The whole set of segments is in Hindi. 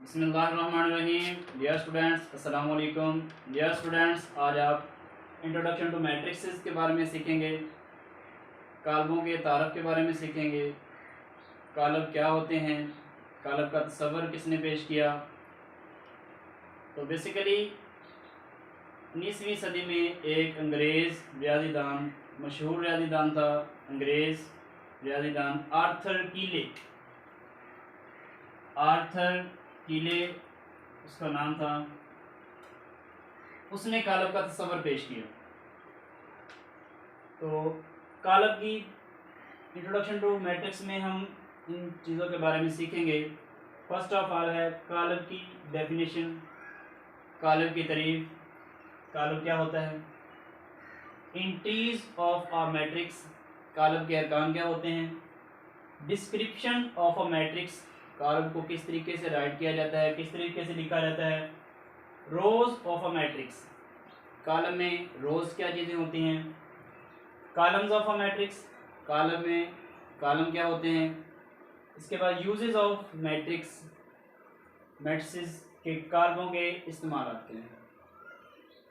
बिस्मिल्लाहिर्रहमानिर्रहीम। डियर स्टूडेंट्स, अस्सलाम वालेकुम। डियर स्टूडेंट्स, आज आप इंट्रोडक्शन टू मैट्रिक्सेस के बारे में सीखेंगे, कालमों के तारफ़ के बारे में सीखेंगे, कालब क्या होते हैं, कालब का तस्वर किसने पेश किया। तो बेसिकली 19वीं सदी में एक अंग्रेज़ रियाज़ीदान, मशहूर रियाज़ीदान था, अंग्रेज़ रियाज़ीदान आर्थर कीले उसका नाम था। उसने कालब का तस्वर पेश किया। तो कालब की इंट्रोडक्शन टू मैट्रिक्स में हम इन चीज़ों के बारे में सीखेंगे। फर्स्ट ऑफ ऑल है कालब की डेफिनेशन, कालब की तारीफ। कालब क्या होता है? इंटीज ऑफ अ मैट्रिक्स, कालब के अरकान क्या होते हैं? डिस्क्रिप्शन ऑफ अ मैट्रिक्स, कालब को किस तरीके से राइट किया जाता है, किस तरीके से लिखा जाता है। रोज ऑफ अ मैट्रिक्स, कालम में रोज क्या चीज़ें होती हैं। कॉलम्स ऑफ अ मैट्रिक्स, कालम में कालम क्या होते हैं। इसके बाद यूजेस ऑफ मैट्रिक्स, मैट्रिसेस के कालमों के इस्तेमाल आते हैं।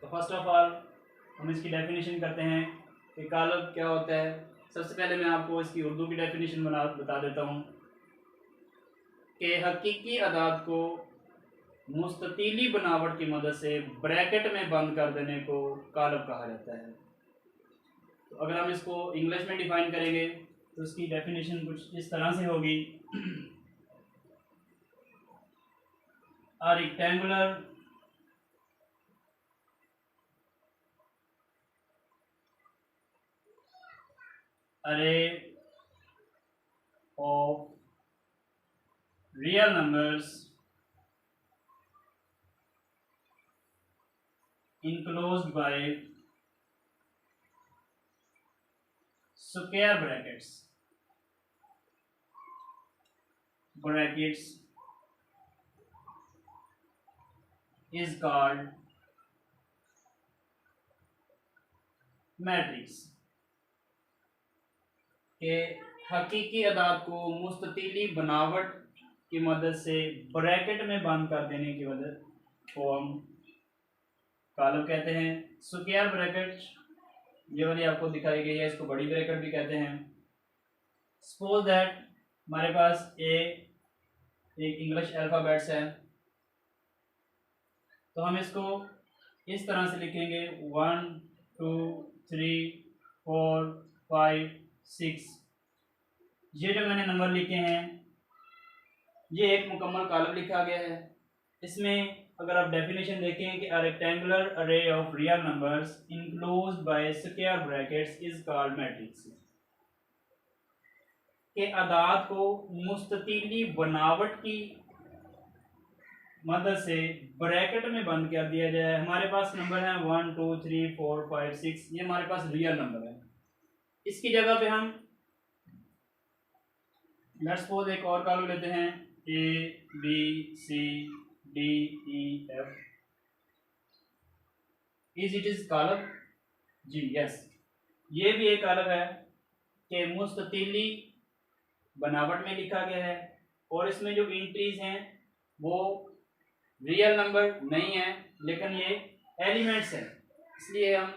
तो फर्स्ट ऑफ ऑल हम इसकी डेफिनेशन करते हैं कि कालब क्या होता है। सबसे पहले मैं आपको इसकी उर्दू की डेफिनेशन बता देता हूँ कि हकीकी अदाद को मुस्ततीली बनावट की मदद से ब्रैकेट में बंद कर देने को कालब कहा जाता है। तो अगर हम इसको इंग्लिश में डिफाइन करेंगे तो इसकी डेफिनेशन कुछ इस तरह से होगी। A rectangular array of real numbers enclosed by square brackets is called matrix. के हकीकी अदाद को मुस्ततीली बनावट की मदद से ब्रैकेट में बंद कर देने की वजह को हम कालब कहते हैं। स्क्वायर ब्रैकेट ये वाली आपको दिखाई गई है, इसको बड़ी ब्रैकेट भी कहते हैं। सपोज दैट हमारे पास एक इंग्लिश अल्फ़ाबेट्स है, तो हम इसको इस तरह से लिखेंगे 1 2 3 4 5 6। ये जो मैंने नंबर लिखे हैं ये एक मुकम्मल कालब लिखा गया है। इसमें अगर आप डेफिनेशन देखें कि अ रेक्टेंगुलर अरे of real numbers enclosed bye square brackets is called matrix. के अदाद को मुस्ततीली बनावट की मदद से ब्रैकेट में बंद कर दिया जाए। हमारे पास नंबर है 1 2 3 4 5 6, ये हमारे पास रियल नंबर है। इसकी जगह पे हम लेट्स सपोज एक और कॉलम लेते हैं ABCDEF। Is it is column? जी यस, ये भी एक कॉलम है कि मुस्ततीली बनावट में लिखा गया है और इसमें जो एंट्रीज हैं वो रियल नंबर नहीं है लेकिन ये एलिमेंट्स हैं। इसलिए हम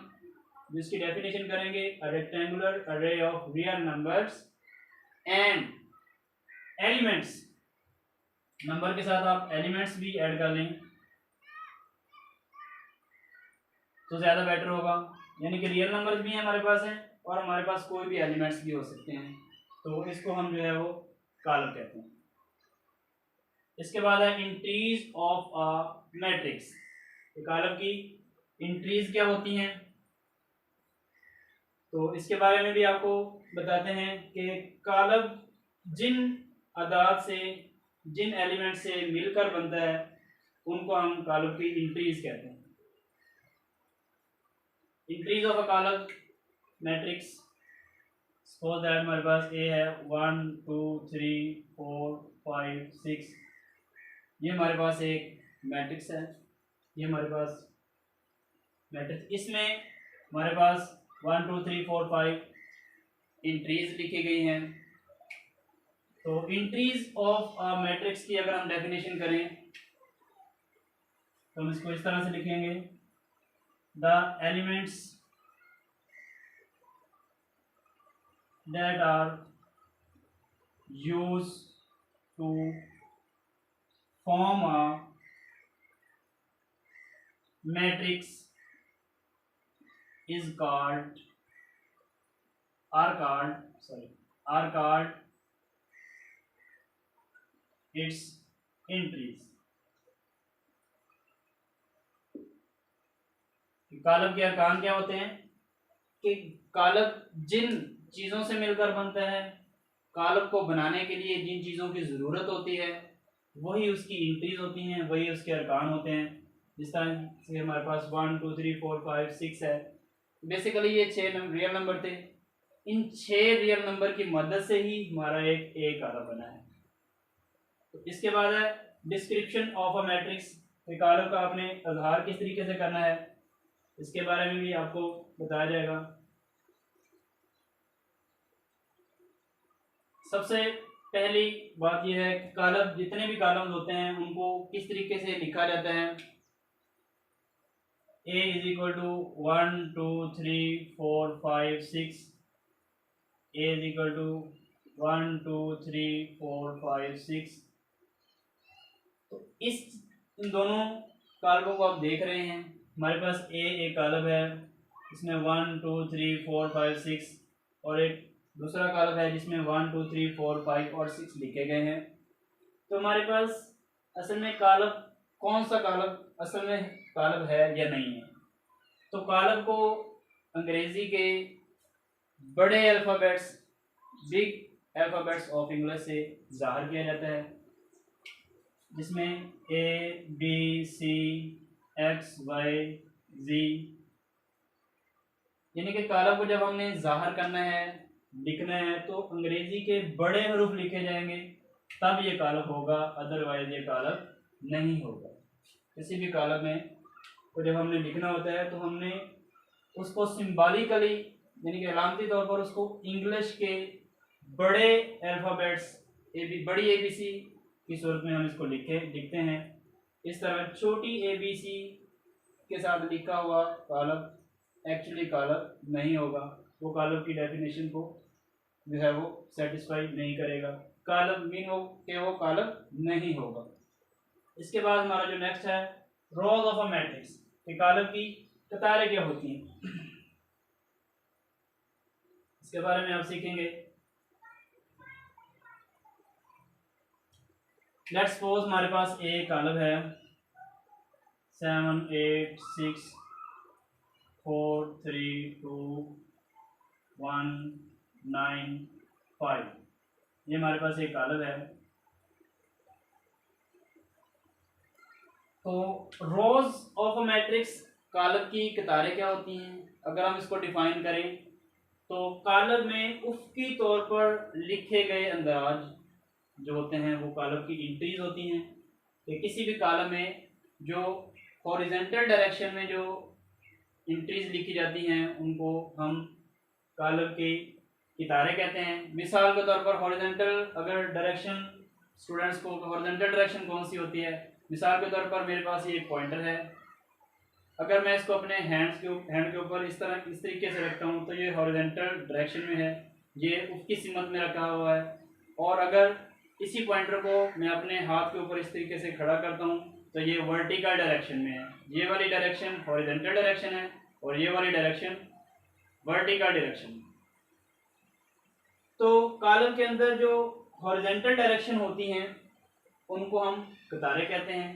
जिसकी डेफिनेशन करेंगे अ रेक्टेंगुलर अरे of real numbers and elements. Number के साथ आप एलिमेंट्स भी ऐड कर लें तो ज़्यादा बेटर होगा। यानी कि रियल नंबर्स भी हमारे पास हैं और हमारे पास कोई भी एलिमेंट्स भी हो सकते हैं, तो इसको हम जो है वो कॉलम कहते हैं। इसके बाद है entries of a matrix. Column की इंट्रीज क्या होती हैं, तो इसके बारे में भी आपको बताते हैं कि कॉलम जिन अदाद से, जिन एलिमेंट से मिलकर बनता है उनको हम कॉलम की इंट्रीज कहते हैं। Entries of a column matrix, suppose that हमारे पास ए है 1 2 3 4 5 6, ये हमारे पास एक मैट्रिक्स है। ये हमारे पास मैट्रिक्स, इसमें हमारे पास 1 2 3 4 5 इंट्रीज लिखी गई हैं। तो इंट्रीज ऑफ अ मैट्रिक्स की अगर हम डेफिनेशन करें तो हम इसको इस तरह से लिखेंगे, the elements that are use to form a matrix is called are called its entries। कालब के अरकान क्या होते हैं कि कालब जिन चीजों से मिलकर बनता है, कालब को बनाने के लिए जिन चीजों की जरूरत होती है वही उसकी एंट्रीज होती हैं, वही उसके अरकान होते हैं। जिस तरह से हमारे पास 1 2 3 4 5 6 है, बेसिकली ये 6 रियल नंबर थे। इन 6 रियल नंबर की मदद से ही हमारा एक कालब बना है। तो इसके बाद है डिस्क्रिप्शन ऑफ अ मैट्रिक्स, कालब का आपने अजहार किस तरीके से करना है इसके बारे में भी आपको बताया जाएगा। सबसे पहली बात यह है कि कालब, जितने भी कॉलम्स होते हैं उनको किस तरीके से लिखा जाता है। A is equal to 1 2 3 4 5 6, A is equal to 1 2 3 4 5 6। तो इन दोनों कॉलमों को आप देख रहे हैं, हमारे पास एक कॉलम है इसमें 1 2 3 4 5 6 और एक दूसरा कॉलम है जिसमें 1 2 3 4 5 और 6 लिखे गए हैं। तो हमारे पास असल में कॉलम, कौन सा कॉलम असल में कॉलम है या नहीं है। तो कॉलम को अंग्रेजी के बड़े alphabets, big alphabets of English से ज़ाहिर किया जाता है, जिसमें A B C X Y Z, यानी कि कॉलम को जब हमने ज़ाहिर करना है, लिखना है, तो अंग्रेजी के बड़े हरूफ लिखे जाएंगे तब ये कॉलम होगा, अदरवाइज ये कॉलम नहीं होगा। किसी भी कॉलम में तो जब हमने लिखना होता है तो हमने उसको सिंबॉलिकली यानी कि अलामती तौर पर उसको इंग्लिश के बड़े अल्फ़ाबेट्स बड़ी ABC की सूरत में हम इसको लिखते हैं। इस तरह छोटी ABC के साथ लिखा हुआ कॉलम एक्चुअली कॉलम नहीं होगा, वो कॉलम की डेफिनेशन को जो है वो सेटिस्फाई नहीं करेगा, कॉलम मीन हो कि वो कॉलम नहीं होगा। इसके बाद हमारा जो नेक्स्ट है रोज ऑफ अ मैट्रिक्स, कि कॉलम की कतारें क्या होती हैं, इसके बारे में आप सीखेंगे। लेट्स सपोज हमारे पास एक कॉलम है 7 8 6 4 3 2 1 9 5, ये हमारे पास एक कॉलम है। तो रोज ऑफ अ मैट्रिक्स, कॉलम की कतारें क्या होती हैं, अगर हम इसको डिफाइन करें तो कॉलम में उफ़क़ी तौर पर लिखे गए अंदाज जो होते हैं वो कॉलम की एंट्रीज होती हैं। तो किसी भी कॉलम में जो हॉरिजॉन्टल डायरेक्शन में जो एंट्रीज लिखी जाती हैं उनको हम कॉलम की कतारें कहते हैं। मिसाल के तौर पर हॉरिजॉन्टल अगर डायरेक्शन, स्टूडेंट्स को हॉरिजॉन्टल डायरेक्शन कौन सी होती है, मिसाल के तौर पर मेरे पास ये एक पॉइंटर है, अगर मैं इसको अपने हैंड के ऊपर इस तरीके से रखता हूँ तो ये हॉरिजॉन्टल डायरेक्शन में है, ये उसकी सिमत में रखा हुआ है। और अगर इसी पॉइंटर को मैं अपने हाथ के ऊपर इस तरीके से खड़ा करता हूँ तो ये वर्टिकल डायरेक्शन में है, ये वाली डायरेक्शन हॉरिजॉन्टल डायरेक्शन है और ये वाली डायरेक्शन वर्टिकल डायरेक्शन। तो कॉलम के अंदर जो हॉरिजॉन्टल डायरेक्शन होती हैं उनको हम कतारें कहते हैं,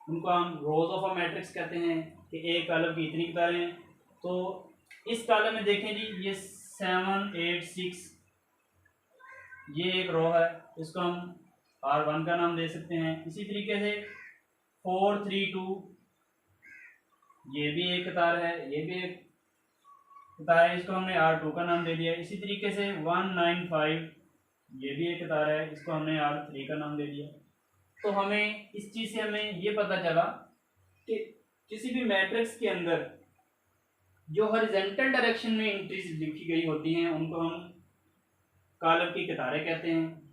उनको हम रोज ऑफ अ मैट्रिक्स कहते हैं कि एक कॉलम की इतनी कतारें हैं। तो इस कॉलम में देखें जी, ये 7 8 6 ये एक रो है, इसको हम R1 का नाम दे सकते हैं। इसी तरीके से 4 3 2 ये भी एक कतार है, ये भी एक कतार है, इसको हमने R2 का नाम दे दिया। इसी तरीके से 1 9 5 ये भी एक कतार है, इसको हमने R3 का नाम दे दिया। तो हमें इस चीज़ से हमें ये पता चला कि किसी भी मैट्रिक्स के अंदर जो हॉरिजॉन्टल डायरेक्शन में एंट्रीज लिखी गई होती हैं उनको हम कॉलम की कतारें कहते हैं।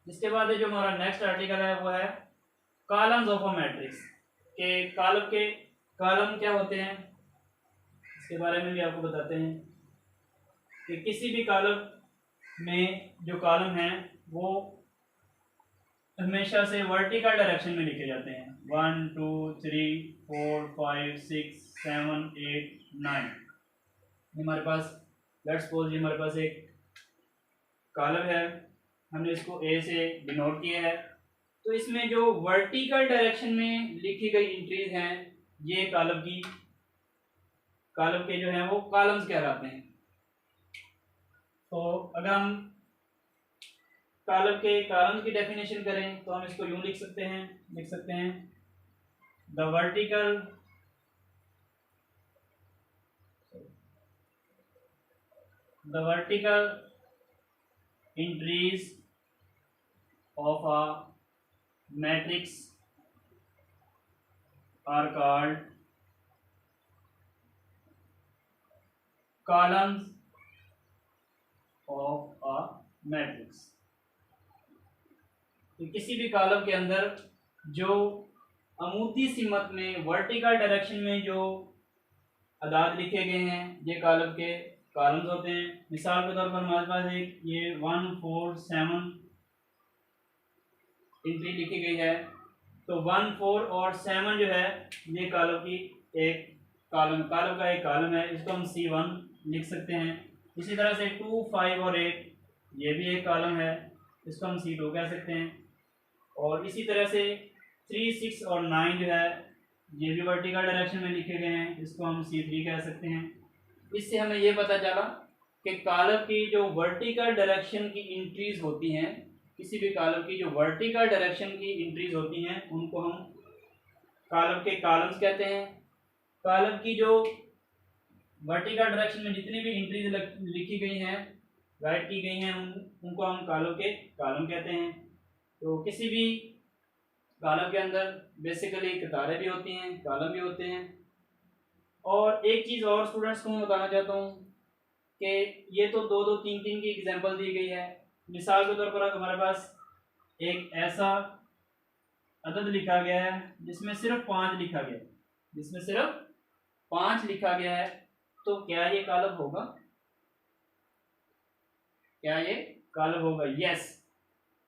इसके बाद जो हमारा नेक्स्ट आर्टिकल है वो है कॉलम्स ऑफ अ मैट्रिक्स, कि कॉलम क्या होते हैं, इसके बारे में भी आपको बताते हैं कि किसी भी कॉलम में जो कॉलम है वो हमेशा से वर्टिकल डायरेक्शन में लिखे जाते हैं। 1 2 3 4 5 6 7 8 9। हमारे पास लेट्स सपोज हमारे पास एक कॉलम है, हमने इसको ए से डिनोट किया है, तो इसमें जो वर्टिकल डायरेक्शन में लिखी गई एंट्रीज हैं ये कॉलम के जो हैं वो कॉलम्स कहलाते हैं। तो अगर हम कॉलम की डेफिनेशन करें तो हम इसको यूं लिख सकते हैं the vertical entries of a matrix are called columns of a matrix। तो किसी भी कॉलम के अंदर जो अमूदी सिमत में वर्टिकल डायरेक्शन में जो अदाद लिखे गए हैं ये कॉलम के कॉलम्स होते हैं। मिसाल के तौर पर हमारे पास एक ये 1 4 7 एंट्री लिखी गई है, तो 1 4 और 7 जो है ये कॉलम का एक कॉलम है, इसको हम C1 लिख सकते हैं। इसी तरह से 2 5 और 8 ये भी एक कॉलम है, इसको हम C2 कह सकते हैं। और इसी तरह से 3 6 और 9 जो है ये भी वर्टिकल डायरेक्शन में लिखे गए हैं, इसको हम C3 कह सकते हैं। इससे हमें ये पता चला कि कॉलम की जो वर्टिकल डायरेक्शन की एंट्रीज होती हैं, किसी भी कॉलम की जो वर्टिकल डायरेक्शन की एंट्रीज होती हैं उनको हम कॉलम के कॉलम्स कहते हैं। कॉलम की जो वर्टिकल डायरेक्शन में जितनी भी एंट्रीज लिखी गई हैं, राइट की गई हैं, उनको हम कॉलम के कॉलम कहते हैं। तो किसी भी कॉलम के अंदर बेसिकली कतारें भी होती हैं, कॉलम भी होते हैं। और एक चीज़ और स्टूडेंट्स को मैं बताना चाहता हूँ कि ये तो 2 2 3 3 की एग्जांपल दी गई है। मिसाल के तौर पर हमारे पास एक ऐसा अदद लिखा गया है जिसमें सिर्फ 5 लिखा गया है, तो क्या ये कॉलम होगा? यस,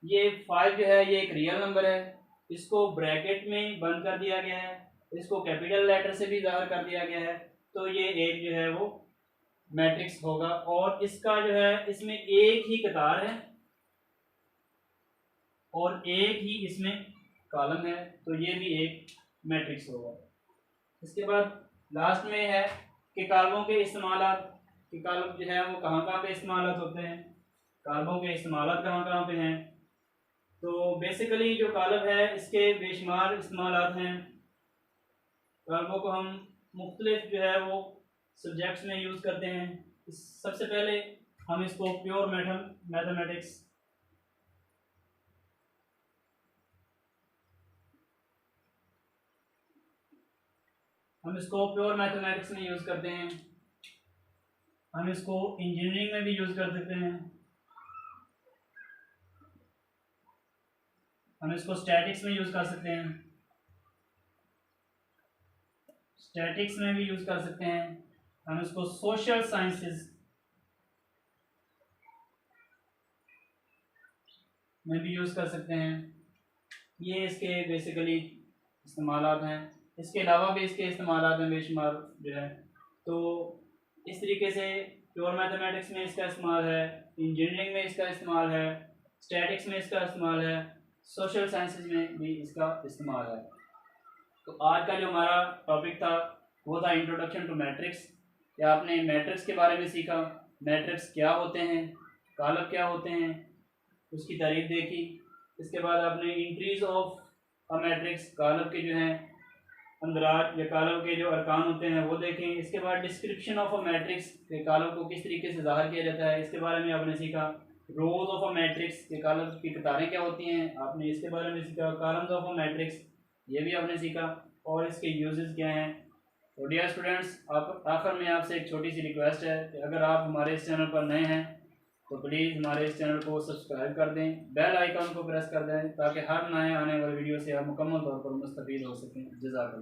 ये 5 जो है ये एक रियल नंबर है, इसको ब्रैकेट में बंद कर दिया गया है, इसको कैपिटल लेटर से भी ज़ाहिर कर दिया गया है, तो ये एक जो है वो मैट्रिक्स होगा। और इसका जो है इसमें एक ही कतार है और एक ही इसमें कॉलम है, तो ये भी एक मैट्रिक्स होगा। इसके बाद लास्ट में है कि कॉलमों के इस्तेमालात, कि कॉलम जो है वो कहाँ पे इस्तेमालात होते हैं, कॉलमों के इस्तेमालात कहाँ पे हैं। तो बेसिकली जो कॉलम है इसके बेशुमार इस्तेमालात हैं। कॉलमों को हम मुख्तलिफ जो है वो सब्जेक्ट्स में यूज़ करते हैं। सबसे पहले हम इसको प्योर मैथमेटिक्स में यूज़ करते हैं। हम इसको इंजीनियरिंग में भी यूज़ कर सकते हैं। हम इसको स्टैटिक्स में यूज़ कर सकते हैं। हम इसको सोशल साइंसेस में भी यूज़ कर सकते हैं। ये इसके बेसिकली इस्तेमालात हैं। इसके अलावा भी इसके इस्तेमालात हैं बेशुमार जो है। तो इस तरीके से प्योर मैथमेटिक्स में इसका इस्तेमाल है, इंजीनियरिंग में इसका इस्तेमाल है, स्टैटिक्स में इसका इस्तेमाल है, सोशल साइंसेज में भी इसका इस्तेमाल है। तो आज का जो हमारा टॉपिक था वो था इंट्रोडक्शन टू मैट्रिक्स। या आपने मैट्रिक्स के बारे में सीखा, मैट्रिक्स क्या होते हैं, कॉलम क्या होते हैं, उसकी तारीफ देखी। इसके बाद आपने entries of a matrix, column के जो हैं अंदराज या कॉलम के जो अरकान होते हैं वो देखें। इसके बाद डिस्क्रिप्शन ऑफ अ मैट्रिक्स के कॉलम को किस तरीके से ज़ाहिर किया जाता है इसके बारे में आपने सीखा। रोज ऑफ अ मैट्रिक्स के कॉलम की कतारें क्या होती हैं आपने इसके बारे में सीखा। कॉलम्स ऑफ अ मैट्रिक्स ये भी आपने सीखा और इसके यूजेस क्या हैं। तो डियर स्टूडेंट्स, आप आखिर में आपसे एक छोटी सी रिक्वेस्ट है कि अगर आप हमारे इस चैनल पर नए हैं तो प्लीज़ हमारे इस चैनल को सब्सक्राइब कर दें, बेल आइकन को प्रेस कर दें ताकि हर नए आने वाले वीडियो से आप मुकम्मल तौर पर मुस्तफ़ीद हो सकें। जज़ाकल्लाह।